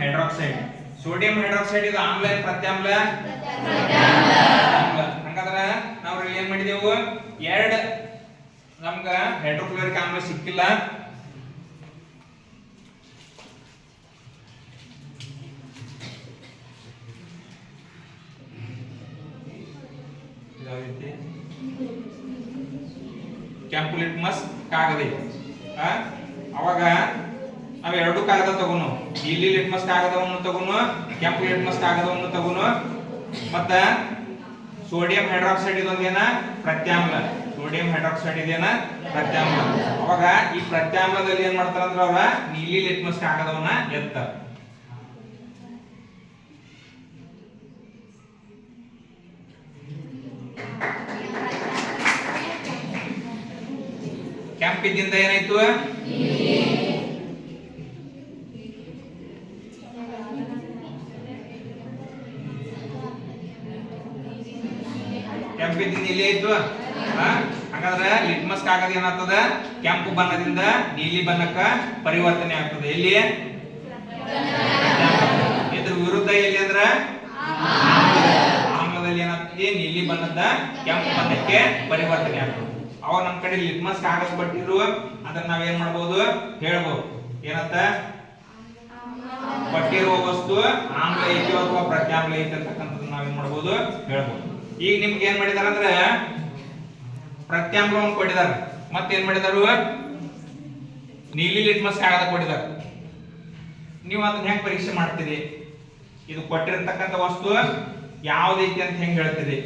Hydroxide. Sodium hydroxide ಇದು ಆಮ್ಲ ಪ್ರತ್ಯಾಮ್ಲ. ಹಂಗಾದ್ರೆ ನಾವು ಏನ್ ಮಾಡಿದೆವು, ಎರಡು ನಮ್ಗ ಹೈಡ್ರೋಕ್ಲೋರಿಕ್ ಆಮ್ಲ ಸಿಕ್ಕಿಲ್ಲ. ಕೆಂಪು ಲಿಟ್ಮಸ್ ಕಾಗದ ಅವಾಗ ನಾವ್ ಎರಡು ಕಾಗದ ತಗೋನು, ನೀಲಿ ಲಿಟ್ಮಸ್ ಕಾಗದವನ್ನು ತಗೋನು, ಕೆಂಪು ಲಿಟ್ಮಸ್ ಕಾಗದವನ್ನು ತಗೋನು. ಮತ್ತ ಸೋಡಿಯಂ ಹೈಡ್ರಾಕ್ಸೈಡ್ ಇದೊಂದೇನ ಪ್ರತ್ಯಾಮ್ಲ, ಸೋಡಿಯಂ ಹೈಡ್ರಾಕ್ಸೈಡ್ ಇದೇನ ಪ್ರತ್ಯಾಮ್ಲ. ಅವಾಗ ಈ ಪ್ರತ್ಯಾಮ್ಲದಲ್ಲಿ ಏನ್ ಮಾಡ್ತಾರ ಅಂದ್ರ ಅವ್ರ ನೀಲಿ ಲಿಟ್ಮಸ್ ಕಾಗದವನ್ನ ಎತ್ತರ. ಕೆಂಪಿದ್ದಿಂದ ಏನಾಯ್ತು, ಕೆಂಪಿದ್ದಿಂದ ಇಲ್ಲಿ ಆಯ್ತು. ಹಾಗಾದ್ರೆ ಲಿಟ್ಮಸ್ ಕಾಗದ ಏನಾಗ್ತದ, ಕೆಂಪು ಬಣ್ಣದಿಂದ ನೀಲಿ ಬಣ್ಣಕ್ಕ ಪರಿವರ್ತನೆ ಆಗ್ತದೆ. ಎಲ್ಲಿ ಇದ್ರ ವಿರುದ್ಧ ಎಲ್ಲಿ ಅಂದ್ರ ಆಮ್ಲದಲ್ಲಿ ಏನಾಗ್ತದೆ, ನೀಲಿ ಬಣ್ಣದ ಕೆಂಪು ಬಣ್ಣಕ್ಕೆ ಪರಿವರ್ತನೆ ಆಗ್ತದೆ. ಅವಾಗ ನಮ್ ಕಡೆ ಲಿಟ್ಮಸ್ ಕಾಗದ ಕೊಟ್ಟಿರುವ ಅದನ್ನ ನಾವೇನ್ ಮಾಡ್ಬೋದು ಹೇಳ್ಬೋದು, ಏನಂತ ಕೊಟ್ಟಿರುವ ವಸ್ತು ಆಮ್ಲ ಐತಿ ಅಥವಾ ಪ್ರತ್ಯಾಮ್ಲ ಐತಿ ಅಂತಕ್ಕಂಥದ್ದು ನಾವೇನ್ ಮಾಡ್ಬೋದು ಹೇಳ್ಬೋದು. ಈಗ ನಿಮ್ಗೆ ಏನ್ ಮಾಡಿದಾರ ಅಂದ್ರೆ ಪ್ರತ್ಯಾಮ್ಲವನ್ನು ಕೊಟ್ಟಿದ್ದಾರೆ, ಮತ್ತೇನ್ ಮಾಡಿದಾರು ನೀಲಿ ಲಿಟ್ಮಸ್ ಕಾಗದ ಕೊಟ್ಟಿದ್ದಾರೆ. ನೀವು ಅದನ್ನ ಹೆಂಗ್ ಪರೀಕ್ಷೆ ಮಾಡ್ತೀರಿ, ಇದು ಕೊಟ್ಟಿರತಕ್ಕಂಥ ವಸ್ತು ಯಾವ್ದೈತಿ ಅಂತ ಹೆಂಗ್ ಹೇಳ್ತೀರಿ?